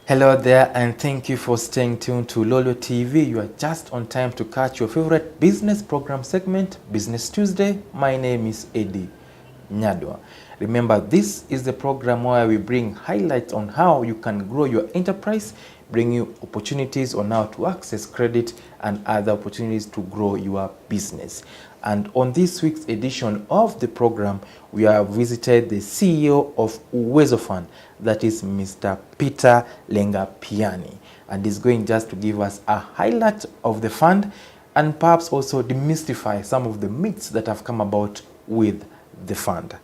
Hello there, and thank you for staying tuned to Lolo TV. You are just on time to catch your favorite business program segment, Business Tuesday. My name is Eddy Nyadwa. Remember, this is the program where we bring highlights on how you can grow your enterprise, bring you opportunities on how to access credit and other opportunities to grow your business. And on this week's edition of the program, we have visited the CEO of Uwezo Fund, that is Mr. Peter Lengapiani, and he's going just to give us a highlight of the fund and perhaps also demystify some of the myths that have come about with the fund.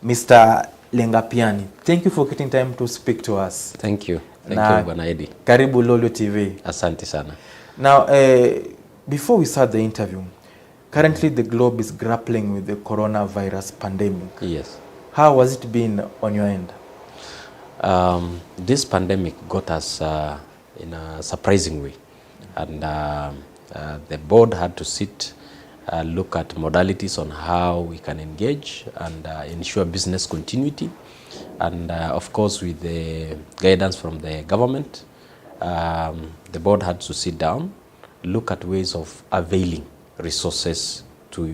Mr. Lengapiani, thank you for getting time to speak to us. Thank you. Thank you, Bwana Eddy. Karibu Lolo TV. Asante sana. Now, before we start the interview, currently the globe is grappling with the coronavirus pandemic. Yes. How has it been on your end? This pandemic got us in a surprising way, and the board had to sit, look at modalities on how we can engage and ensure business continuity, and of course with the guidance from the government, the board had to sit down, look at ways of availing resources to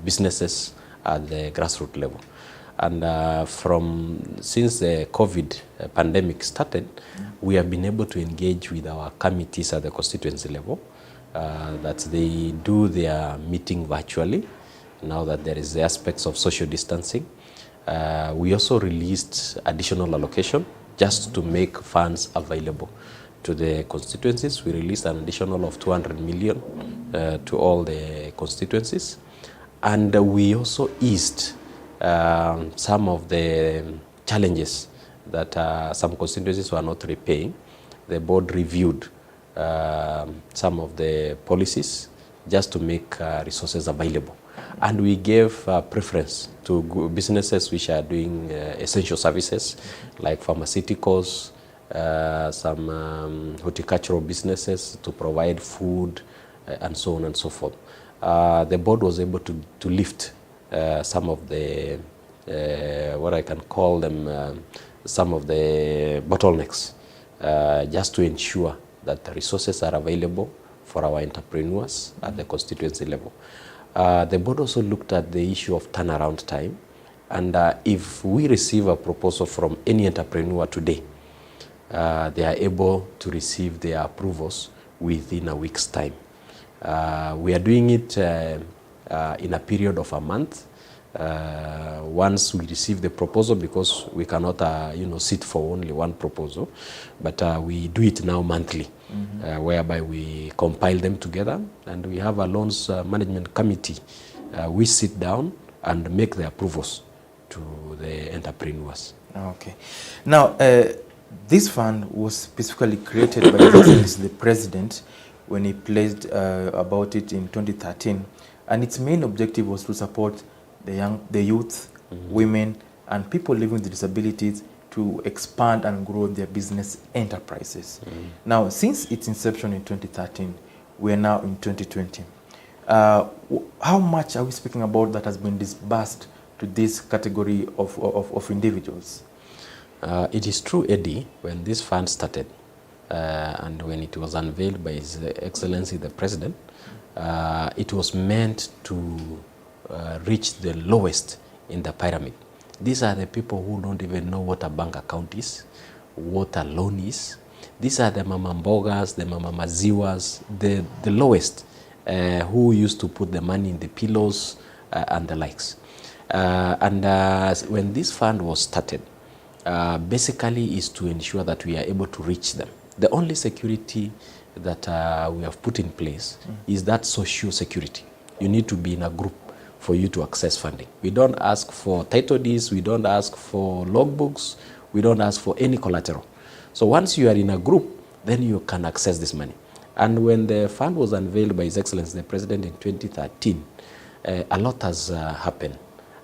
businesses at the grassroots level. And since the COVID pandemic started, we have been able to engage with our committees at the constituency level, that they do their meeting virtually, now that there is the aspects of social distancing. We also released additional allocation just to make funds available to the constituencies. We released an additional of 200 million to all the constituencies. And we also eased some of the challenges that some constituencies were not repaying. The board reviewed some of the policies just to make resources available. And we gave preference to businesses which are doing essential services like pharmaceuticals, some horticultural businesses to provide food, and so on and so forth. The board was able to lift some of the, what I can call them, some of the bottlenecks, just to ensure that the resources are available for our entrepreneurs at the constituency level. The board also looked at the issue of turnaround time, and if we receive a proposal from any entrepreneur today, they are able to receive their approvals within a week's time. We are doing it in a period of a month. Once we receive the proposal, because we cannot sit for only one proposal, but we do it now monthly, whereby we compile them together, and we have a loans management committee. We sit down and make the approvals to the entrepreneurs. Okay. Now, this fund was specifically created by the president when he pledged about it in 2013, and its main objective was to support the youth, women, and people living with disabilities to expand and grow their business enterprises. Now, since its inception in 2013, we are now in 2020. How much are we speaking about that has been disbursed to this category of individuals? It is true, Eddy, when this fund started, and when it was unveiled by His Excellency the President, it was meant to reach the lowest in the pyramid. These are the people who don't even know what a bank account is, what a loan is. These are the mama mbogas, the mama maziwas, the lowest, who used to put the money in the pillows and the likes. When this fund was started, basically is to ensure that we are able to reach them. The only security that we have put in place is that social security. You need to be in a group for you to access funding. We don't ask for title deeds, we don't ask for logbooks, we don't ask for any collateral. So once you are in a group, then you can access this money. And when the fund was unveiled by His Excellency the President in 2013, a lot has happened.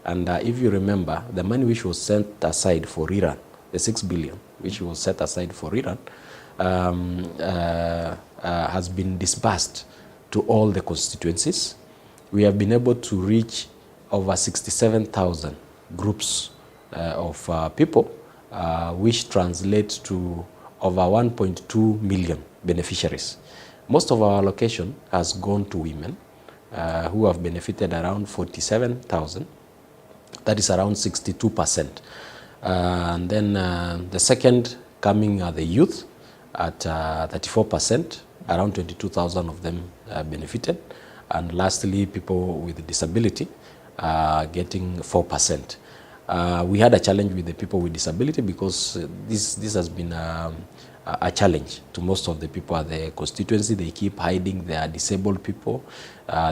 And if you remember, the money which was set aside for Iran, the 6 billion which was set aside for Iran, has been disbursed to all the constituencies. We have been able to reach over 67,000 groups of people, which translates to over 1.2 million beneficiaries. Most of our allocation has gone to women who have benefited around 47,000. That is around 62%. And then the second coming are the youth at 34%, around 22,000 of them benefited. And lastly, people with disability getting 4%. We had a challenge with the people with disability because this has been a challenge to most of the people at the constituency. They keep hiding their disabled people.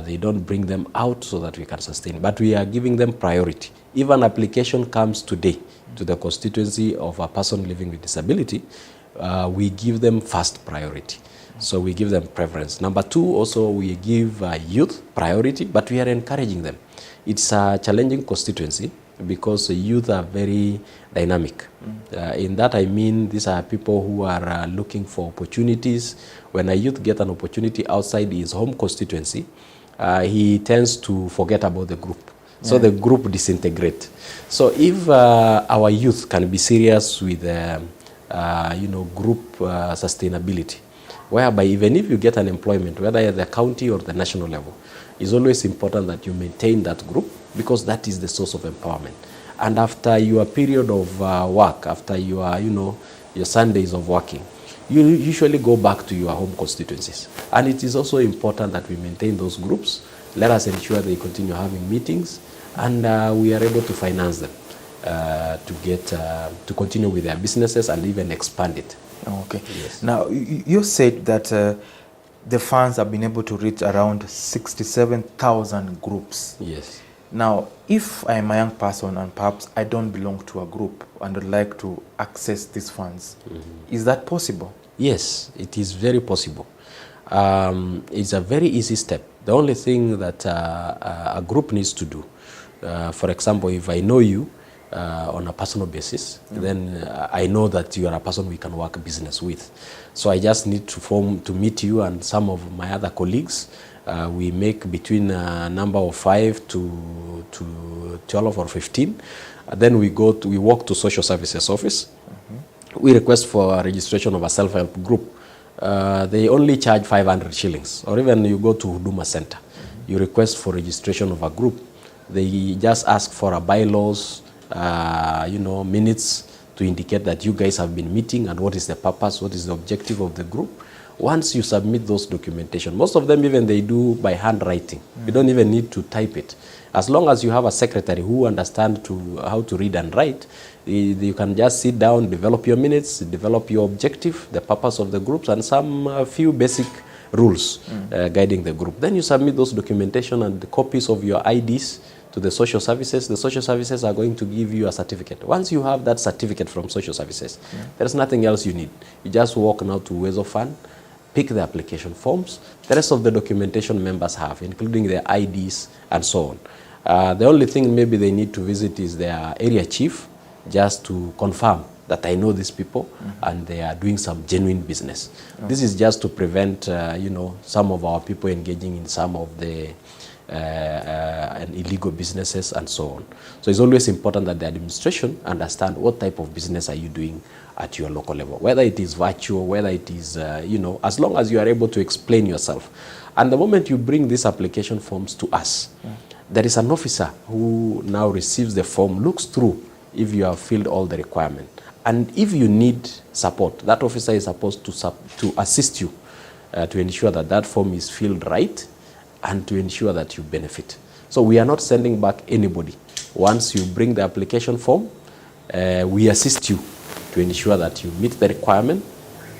They don't bring them out so that we can sustain. But we are giving them priority. If an application comes today to the constituency of a person living with disability, we give them first priority. So we give them preference. Number two, also we give youth priority, but we are encouraging them. It's a challenging constituency because youth are very dynamic. In that I mean these are people who are looking for opportunities. When a youth gets an opportunity outside his home constituency, he tends to forget about the group. So the group disintegrate. So if our youth can be serious with group sustainability, whereby even if you get an employment, whether at the county or the national level, it's always important that you maintain that group because that is the source of empowerment. And after your period of work, after your Sundays of working, you usually go back to your home constituencies. And it is also important that we maintain those groups. Let us ensure they continue having meetings and we are able to finance them to continue with their businesses and even expand it. Okay. Yes. Now, you said that the funds have been able to reach around 67,000 groups. Yes. Now, if I'm a young person and perhaps I don't belong to a group and would like to access these funds, is that possible? Yes, it is very possible. It's a very easy step. The only thing that a group needs to do, for example, if I know you on a personal basis, then I know that you are a person we can work business with. So I just need to meet you and some of my other colleagues. We make between a number of 5 to 12 or 15. Then we walk to social services office. We request for a registration of a self-help group. They only charge 500 shillings. Or even you go to Huduma Center. You request for registration of a group. They just ask for a bylaws, minutes to indicate that you guys have been meeting and what is the purpose, what is the objective of the group. Once you submit those documentation, most of them even they do by handwriting. You don't even need to type it. As long as you have a secretary who understands how to read and write, you can just sit down, develop your minutes, develop your objective, the purpose of the groups, and some few basic rules guiding the group. Then you submit those documentation and the copies of your IDs to the social services. The social services are going to give you a certificate. Once you have that certificate from social services, there's nothing else you need. You just walk now to Uwezo Fund, pick the application forms. The rest of the documentation members have, including their IDs and so on. The only thing maybe they need to visit is their area chief, just to confirm that I know these people and they are doing some genuine business. This is just to prevent, some of our people engaging in some of the illegal businesses and so on. So it's always important that the administration understand what type of business are you doing at your local level, whether it is virtual, whether it is, as long as you are able to explain yourself. And the moment you bring these application forms to us, there is an officer who now receives the form, looks through if you have filled all the requirement. And if you need support, that officer is supposed to assist you to ensure that that form is filled right and to ensure that you benefit. So we are not sending back anybody. Once you bring the application form, we assist you to ensure that you meet the requirement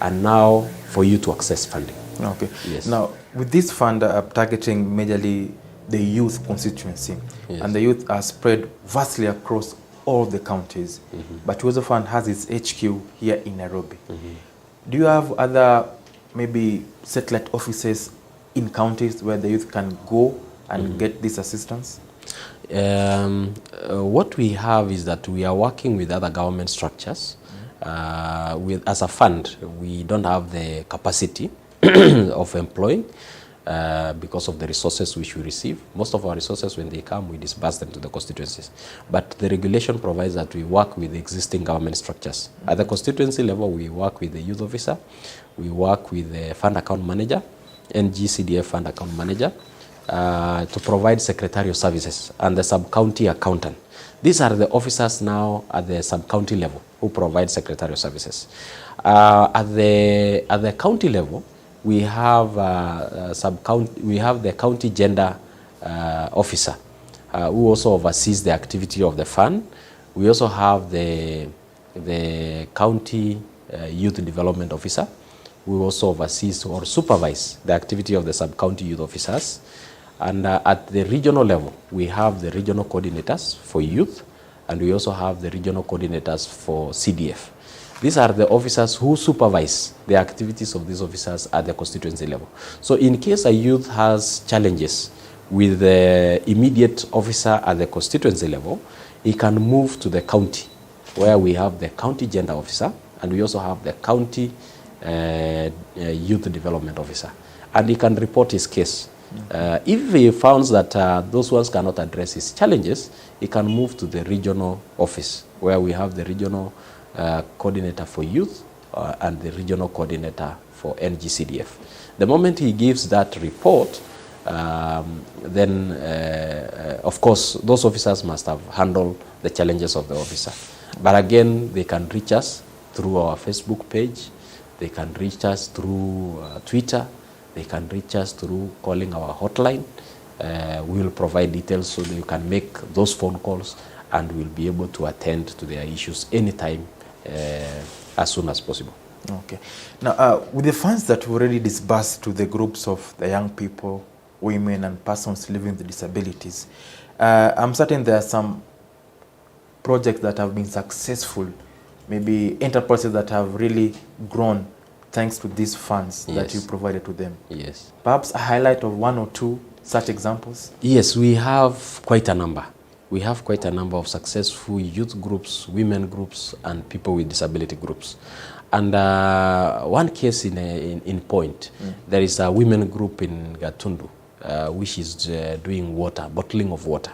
and now for you to access funding. Okay. Yes. Now, with this fund targeting majorly the youth constituency, and the youth are spread vastly across all the counties, but Uwezo Fund has its HQ here in Nairobi. Do you have other maybe satellite offices in counties where the youth can go and get this assistance? What we have is that we are working with other government structures. As a fund, we don't have the capacity of employing, because of the resources which we receive. Most of our resources, when they come, we disburse them to the constituencies. But the regulation provides that we work with the existing government structures. At the constituency level, we work with the youth officer, we work with the fund account manager, NGCDF fund account manager, to provide secretarial services, and the sub-county accountant. These are the officers now at the sub-county level who provide secretarial services. At the county level, we have the county gender officer who also oversees the activity of the fund. We also have the county youth development officer who also oversees or supervise the activity of the sub-county youth officers. And at the regional level, we have the regional coordinators for youth, and we also have the regional coordinators for CDF. These are the officers who supervise the activities of these officers at the constituency level. So in case a youth has challenges with the immediate officer at the constituency level, he can move to the county, where we have the county gender officer, and we also have the county youth development officer. And he can report his case. If he finds that those ones cannot address his challenges, he can move to the regional office, where we have the regional coordinator for youth and the regional coordinator for NGCDF. The moment he gives that report, then of course those officers must have handled the challenges of the officer. But again, they can reach us through our Facebook page, they can reach us through Twitter, they can reach us through calling our hotline. We will provide details so that you can make those phone calls, and we'll be able to attend to their issues anytime, as soon as possible. Okay. Now, with the funds that we already disbursed to the groups of the young people, women, and persons living with disabilities, I'm certain there are some projects that have been successful, maybe enterprises that have really grown thanks to these funds that you provided to them. Yes. Perhaps a highlight of one or two such examples? Yes, we have quite a number. We have quite a number of successful youth groups, women groups, and people with disability groups. And one case in point, there is a women group in Gatundu, which is doing water, bottling of water.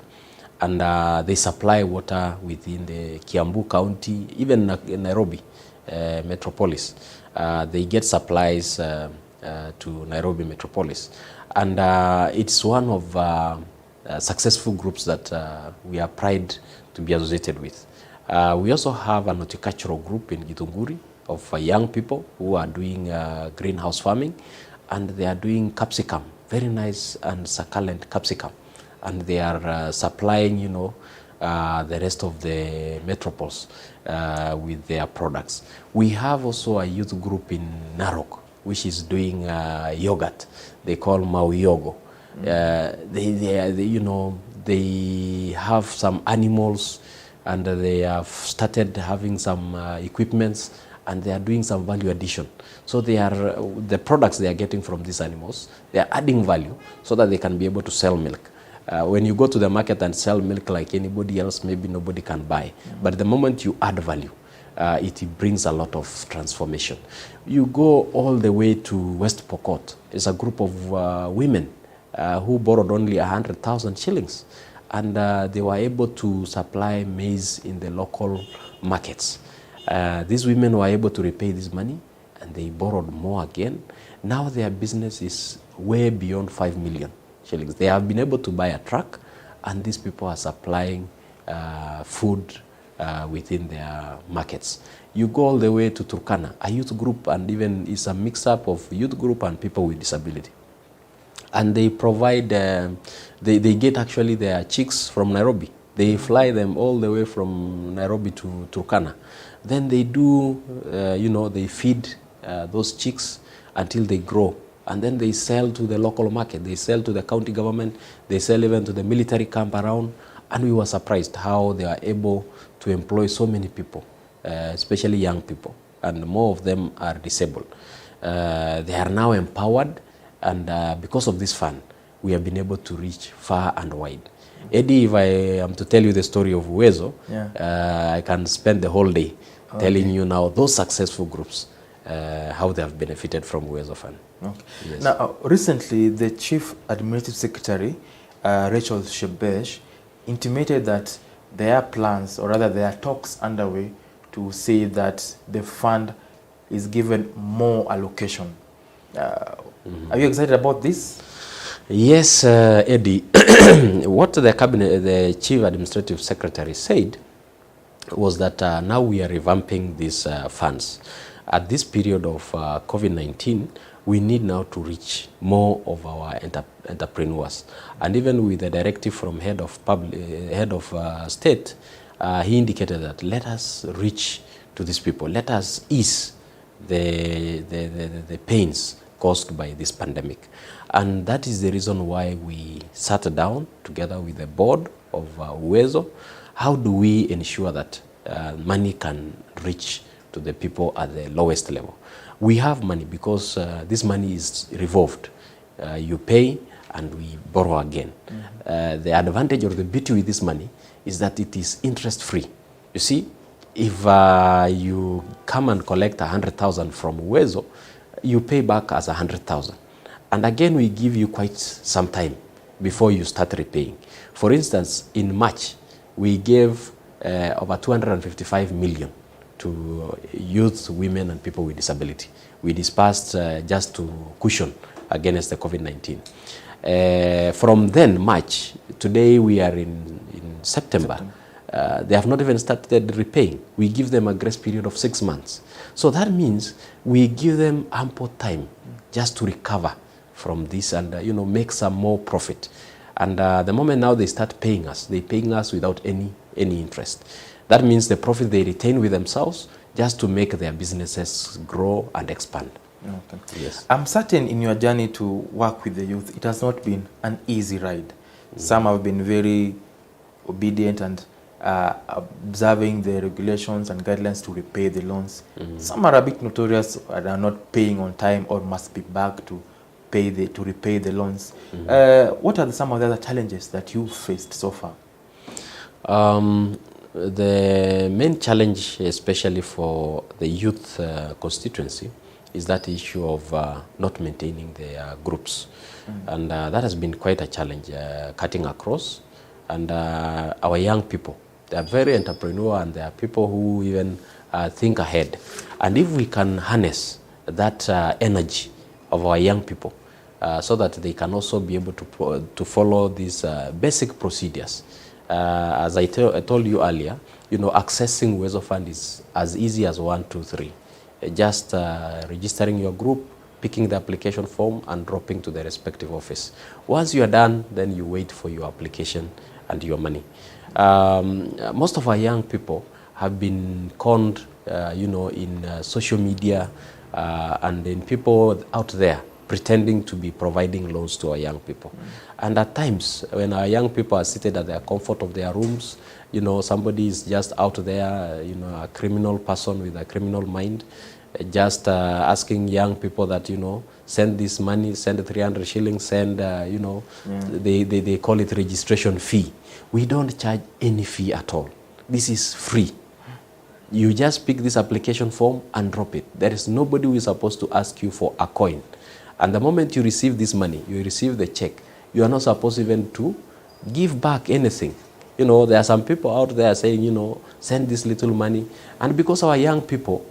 And they supply water within the Kiambu County, even in Nairobi metropolis. They get supplies to Nairobi metropolis. And it's one of successful groups that we are proud to be associated with. We also have an horticultural group in Githunguri of young people who are doing greenhouse farming, and they are doing capsicum, very nice and succulent capsicum. And they are supplying, the rest of the metropoles with their products. We have also a youth group in Narok, which is doing yogurt. They call Maui Yogo. They have some animals, and they have started having some equipments, and they are doing some value addition. So they are the products they are getting from these animals, they are adding value so that they can be able to sell milk. When you go to the market and sell milk like anybody else, maybe nobody can buy. But the moment you add value, it brings a lot of transformation. You go all the way to West Pokot. It's a group of women who borrowed only 100,000 shillings. And they were able to supply maize in the local markets. These women were able to repay this money, and they borrowed more again. Now their business is way beyond 5 million shillings. They have been able to buy a truck, and these people are supplying food within their markets. You go all the way to Turkana, a youth group, and even it's a mix-up of youth group and people with disability. And they provide, they get actually their chicks from Nairobi. They fly them all the way from Nairobi to Turkana. Then they do, they feed those chicks until they grow. And then they sell to the local market. They sell to the county government. They sell even to the military camp around. And we were surprised how they are able to employ so many people, especially young people. And more of them are disabled. They are now empowered. And because of this fund, we have been able to reach far and wide. Eddy, if I am to tell you the story of Uwezo, I can spend the whole day telling you now those successful groups. how they have benefited from Uwezo Fund. Okay. Yes. Now, recently, the Chief Administrative Secretary, Rachel Shebesh, intimated that there are plans, or rather there are talks underway to say that the fund is given more allocation. Are you excited about this? Yes, Eddie. What the Chief Administrative Secretary said was that now we are revamping these funds. At this period of COVID-19, we need now to reach more of our entrepreneurs. And even with the directive from head of state, he indicated that let us reach to these people. Let us ease the pains caused by this pandemic. And that is the reason why we sat down together with the board of Uwezo. How do we ensure that money can reach to the people at the lowest level? We have money because this money is revolved. You pay and we borrow again. The advantage or the beauty with this money is that it is interest free. You see, if you come and collect 100,000 from Uwezo, you pay back as 100,000. And again, we give you quite some time before you start repaying. For instance, in March, we gave over 255 million to youth, women, and people with disability. We dispersed just to cushion against the COVID-19. From then, March, today we are in September. They have not even started repaying. We give them a grace period of 6 months. So that means we give them ample time just to recover from this and make some more profit. And the moment now they start paying us, they're paying us without any interest. That means the profit they retain with themselves just to make their businesses grow and expand. Okay. Yes. I'm certain in your journey to work with the youth, it has not been an easy ride. Some have been very obedient and observing the regulations and guidelines to repay the loans. Some are a bit notorious and are not paying on time or must be back to repay the loans. What are some of the other challenges that you faced so far? The main challenge, especially for the youth constituency, is that issue of not maintaining their groups. And that has been quite a challenge, cutting across. And our young people, they are very entrepreneurial and they are people who even think ahead. And if we can harness that energy of our young people so that they can also be able to follow these basic procedures. As I told you earlier, accessing Uwezo Fund is as easy as 1, 2, 3. Just registering your group, picking the application form and dropping to the respective office. Once you are done, then you wait for your application and your money. Most of our young people have been conned, in social media and in people out there pretending to be providing loans to our young people. And at times, when our young people are seated at the comfort of their rooms, somebody is just out there, a criminal person with a criminal mind, just asking young people that, send this money, send 300 shillings, send, they call it registration fee. We don't charge any fee at all. This is free. You just pick this application form and drop it. There is nobody who is supposed to ask you for a coin. And the moment you receive this money, you receive the check, you are not supposed even to give back anything. There are some people out there saying, send this little money. And because our young people,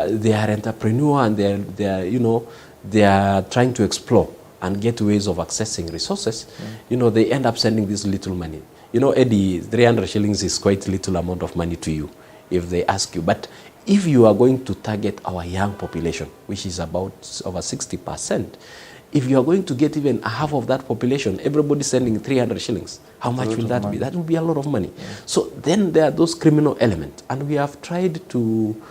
they are entrepreneur and they are trying to explore and get ways of accessing resources, they end up sending this little money. Eddie, 300 shillings is quite little amount of money to you if they ask you. But if you are going to target our young population, which is about over 60%, if you are going to get even half of that population, everybody sending 300 shillings, how much will that be? That will be a lot of money. Yeah. So then there are those criminal elements. And we have tried to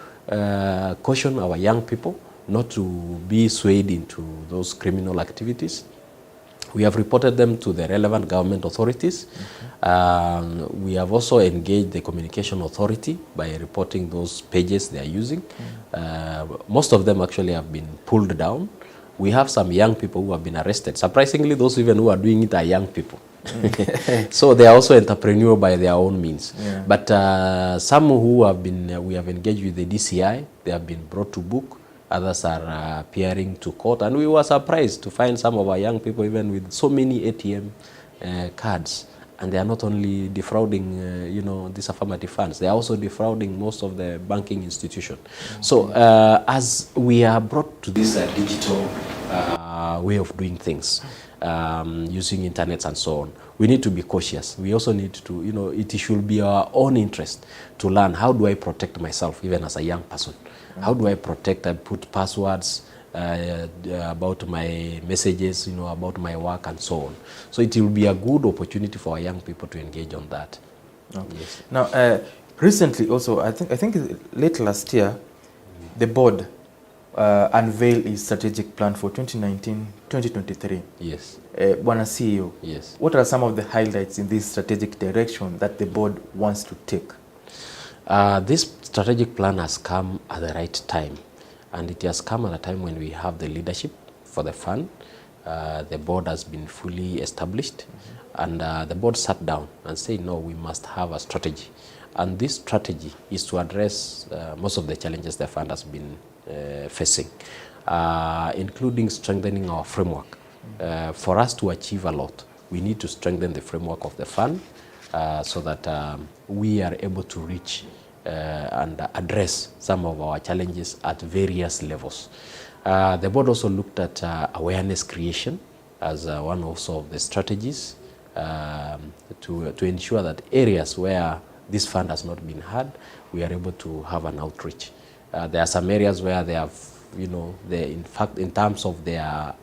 caution our young people not to be swayed into those criminal activities. We have reported them to the relevant government authorities. We have also engaged the communication authority by reporting those pages they are using. Most of them actually have been pulled down. We have some young people who have been arrested. Surprisingly, those even who are doing it are young people. So they are also entrepreneur by their own means. Yeah. But some who have been, we have engaged with the DCI, they have been brought to book others are appearing to court, and we were surprised to find some of our young people even with so many ATM cards, and they are not only defrauding these affirmative funds, they are also defrauding most of the banking institution. Okay. So as we are brought to this digital way of doing things, using internet and so on, we need to be cautious. We also need to, it should be our own interest to learn, how do I protect myself even as a young person? How do I protect and put passwords about my messages, about my work and so on? So it will be a good opportunity for our young people to engage on that. Okay. Yes. Now, recently also, I think late last year, the board unveiled its strategic plan for 2019-2023. Yes. Bwana CEO, yes. What are some of the highlights in this strategic direction that the board wants to take? This strategic plan has come at the right time, and it has come at a time when we have the leadership for the fund. The board has been fully established, and the board sat down and said, no, we must have a strategy. And this strategy is to address most of the challenges the fund has been facing, including strengthening our framework. For us to achieve a lot, we need to strengthen the framework of the fund so that we are able to reach and address some of our challenges at various levels. The board also looked at awareness creation as one also of the strategies to ensure that areas where this fund has not been had, we are able to have an outreach. There are some areas where they have, in fact, in terms of their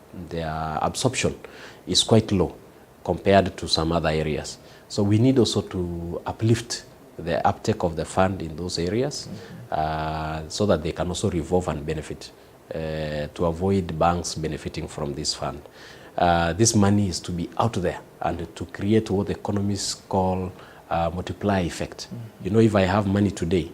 absorption is quite low compared to some other areas. So we need also to uplift the uptake of the fund in those areas, so that they can also revolve and benefit, to avoid banks benefiting from this fund. This money is to be out there and to create what economists call multiply effect. If I have money today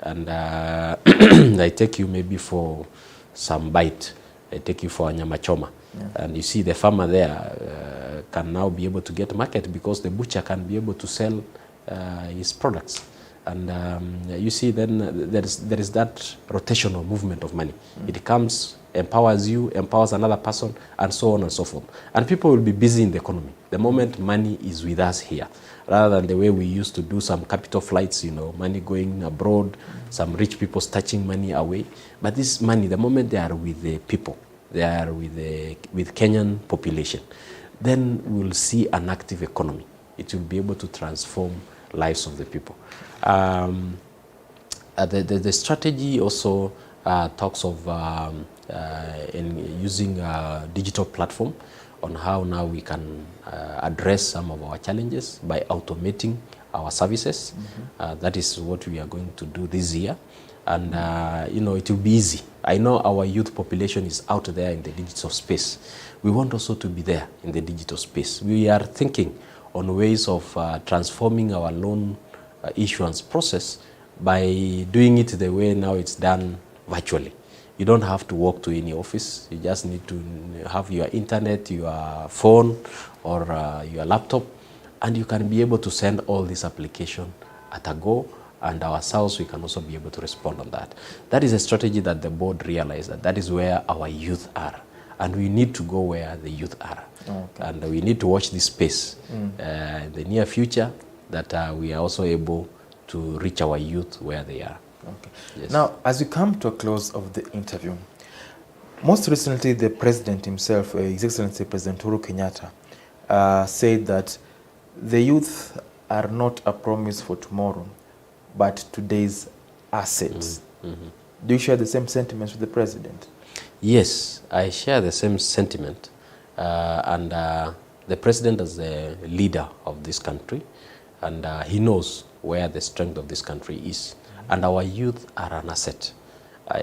and I take you maybe for some bite, I take you for a nyama choma, and you see the farmer there can now be able to get market because the butcher can be able to sell his products. And you see then there is that rotational movement of money. It comes, empowers you, empowers another person, and so on and so forth. And people will be busy in the economy the moment money is with us here, rather than the way we used to do some capital flights, money going abroad, some rich people snatching money away. But this money, the moment they are with the people, they are with Kenyan population, then we'll see an active economy. It will be able to transform lives of the people. The strategy also talks of in using a digital platform on how now we can address some of our challenges by automating our services. That is what we are going to do this year. And, it will be easy. I know our youth population is out there in the digital space. We want also to be there in the digital space. We are thinking on ways of transforming our loan issuance process by doing it the way now it's done virtually. You don't have to walk to any office. You just need to have your internet, your phone, or your laptop, and you can be able to send all this application at a go, and ourselves, we can also be able to respond on that. That is a strategy that the board realized that is where our youth are, and we need to go where the youth are. Okay. And we need to watch this space in the near future, that we are also able to reach our youth where they are. Okay. Yes. Now, as we come to a close of the interview, most recently the president himself, His Excellency President Uhuru Kenyatta, said that the youth are not a promise for tomorrow, but today's assets. Do you share the same sentiments with the president? Yes, I share the same sentiment. And the president is the leader of this country, and he knows where the strength of this country is. And our youth are an asset.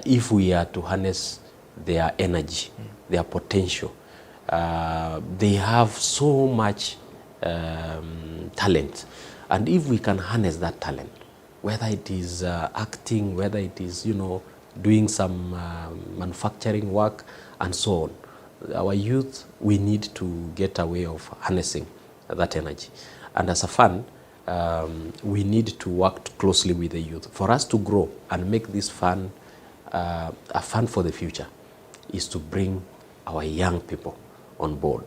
If we are to harness their energy, their potential, they have so much talent. And if we can harness that talent, whether it is acting, whether it is, doing some manufacturing work, and so on, our youth, we need to get a way of harnessing that energy. And as a fund, we need to work closely with the youth for us to grow and make this fund a fund for the future is to bring our young people on board.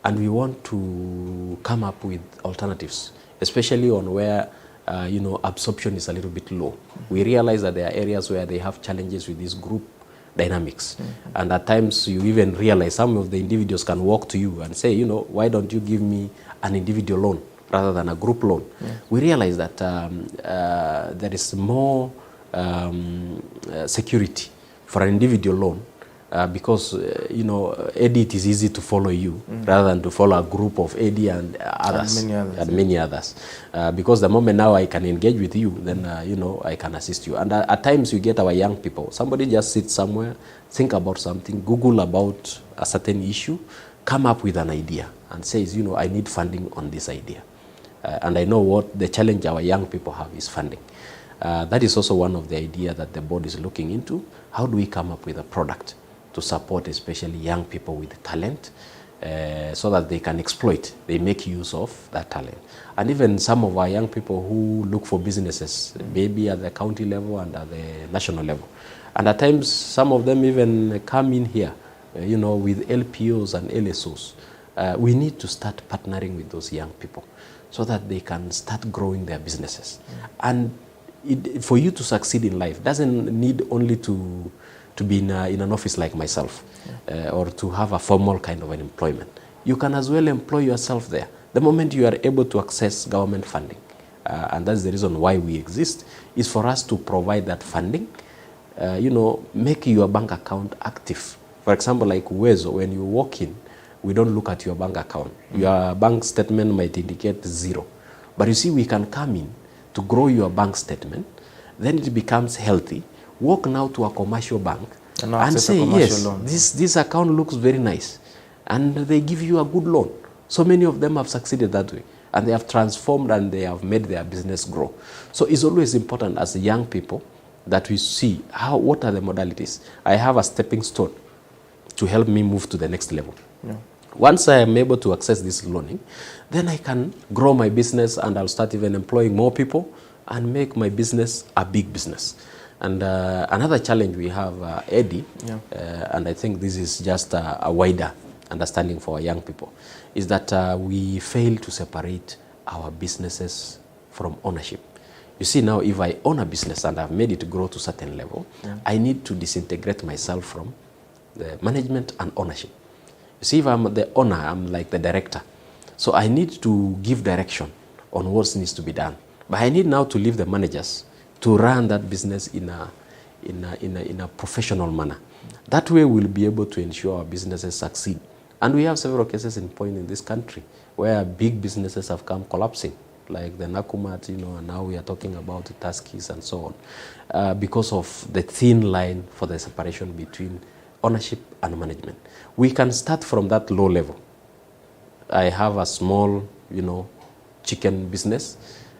And we want to come up with alternatives, especially on where absorption is a little bit low. We realize that there are areas where they have challenges with this group dynamics. And at times you even realize some of the individuals can walk to you and say, why don't you give me an individual loan rather than a group loan? We realize that there is more security for an individual loan because, Eddy, it is easy to follow you rather than to follow a group of Eddy and others. And many others. Because the moment now I can engage with you, then, I can assist you. And at times you get our young people. Somebody just sits somewhere, think about something, Google about a certain issue, come up with an idea and says, I need funding on this idea. And I know what the challenge our young people have is funding. That is also one of the ideas that the board is looking into. How do we come up with a product to support especially young people with talent so that they can exploit, they make use of that talent. And even some of our young people who look for businesses, maybe at the county level and at the national level. And at times, some of them even come in here, with LPOs and LSOs. We need to start partnering with those young people so that they can start growing their businesses. And for you to succeed in life doesn't need only to be in an office like myself or to have a formal kind of an employment. You can as well employ yourself there the moment you are able to access government funding. And that's the reason why we exist, is for us to provide that funding, make your bank account active. For example, like Uwezo, when you walk in, we don't look at your bank account. Your bank statement might indicate 0. But you see, we can come in to grow your bank statement, then it becomes healthy. Walk now to a commercial bank and say, yes, this account looks very nice. And they give you a good loan. So many of them have succeeded that way. And they have transformed and they have made their business grow. So it's always important as young people that we see what are the modalities. I have a stepping stone to help me move to the next level. Once I am able to access this loaning, then I can grow my business and I'll start even employing more people and make my business a big business. And another challenge we have, Eddy, and I think this is just a wider understanding for our young people, is that we fail to separate our businesses from ownership. You see, now if I own a business and I've made it grow to a certain level, I need to disintegrate myself from the management and ownership. You see, if I'm the owner, I'm like the director. So I need to give direction on what needs to be done. But I need now to leave the managers to run that business in a professional manner. That way we'll be able to ensure our businesses succeed. And we have several cases in point in this country where big businesses have come collapsing, like the Nakumat, and now we are talking about the Tuskies and so on, because of the thin line for the separation between ownership and management. We can start from that low level. I have a small, chicken business.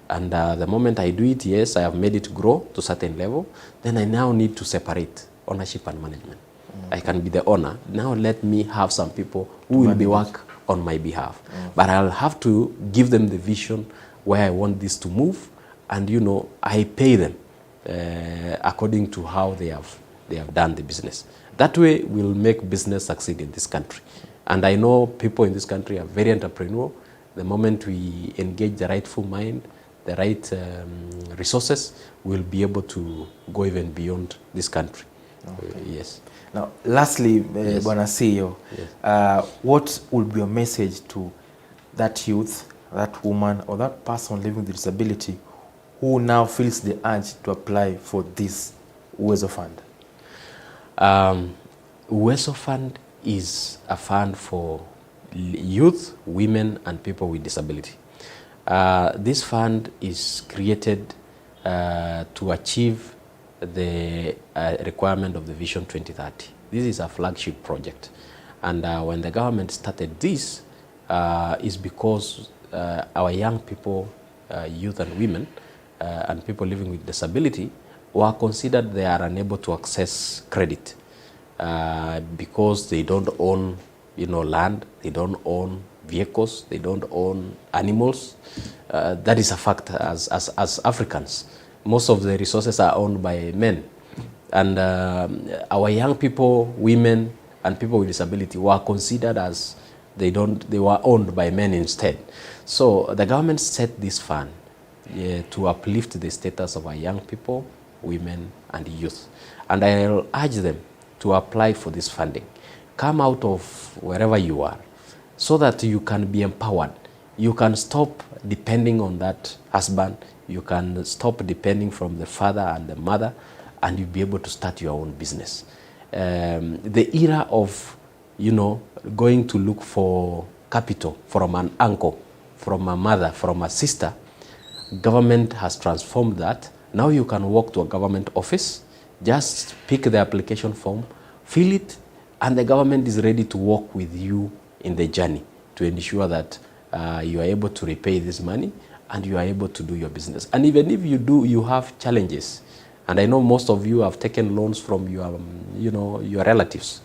And the moment I do it, yes, I have made it grow to a certain level. Then I now need to separate ownership and management. I can be the owner. Now let me have some people who will be work on my behalf. But I'll have to give them the vision where I want this to move. And, I pay them according to how they have done the business. That way we'll make business succeed in this country. And I know people in this country are very entrepreneurial. The moment we engage the rightful mind, the right resources, will be able to go even beyond this country. Yes. Now, lastly, Bwana CEO, what would be your message to that youth, that woman, or that person living with disability who now feels the urge to apply for this Uwezo Fund? Uwezo Fund is a fund for youth, women, and people with disability. This fund is created to achieve the requirement of the Vision 2030. This is a flagship project. And when the government started this, is because our young people, youth and women, and people living with disability were considered they are unable to access credit because they don't own land, they don't own vehicles, they don't own animals. That is a fact as Africans. Most of the resources are owned by men. And our young people, women, and people with disability were considered as they were owned by men instead. So the government set this fund to uplift the status of our young people, women, and youth. And I'll urge them to apply for this funding. Come out of wherever you are so that you can be empowered. You can stop depending on that husband. You can stop depending from the father and the mother, and you'll be able to start your own business. The era of, going to look for capital from an uncle, from a mother, from a sister, government has transformed that. Now you can walk to a government office, just pick the application form, fill it, and the government is ready to work with you in the journey to ensure that you are able to repay this money and you are able to do your business. And even if you do, you have challenges. And I know most of you have taken loans from your, your relatives.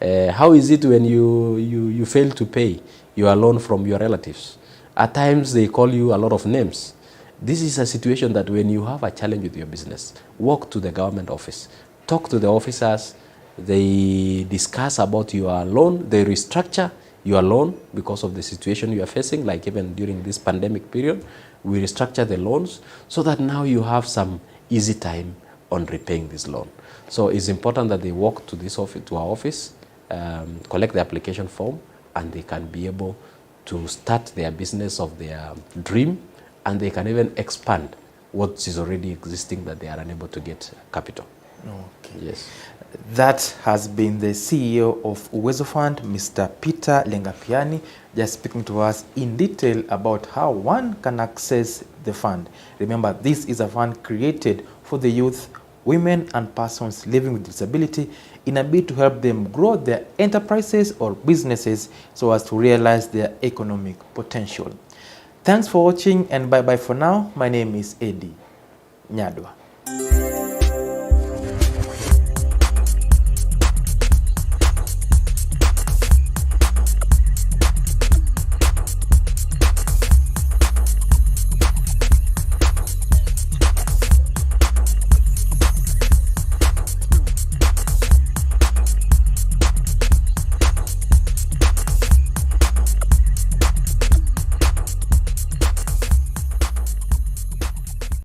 How is it when you fail to pay your loan from your relatives? At times they call you a lot of names. This is a situation that when you have a challenge with your business, walk to the government office, talk to the officers, they discuss about your loan, they restructure your loan because of the situation you are facing, like even during this pandemic period, we restructure the loans so that now you have some easy time on repaying this loan. So it's important that they walk to this office, to our office, collect the application form, and they can be able to start their business of their dream, and they can even expand what is already existing that they are unable to get capital. Okay. Yes. That has been the CEO of Uwezo Fund, Mr. Peter Lengapiani, just speaking to us in detail about how one can access the fund. Remember, this is a fund created for the youth, women, and persons living with disability in a bid to help them grow their enterprises or businesses so as to realize their economic potential. Thanks for watching, and bye-bye for now. My name is Eddy Nyadwa.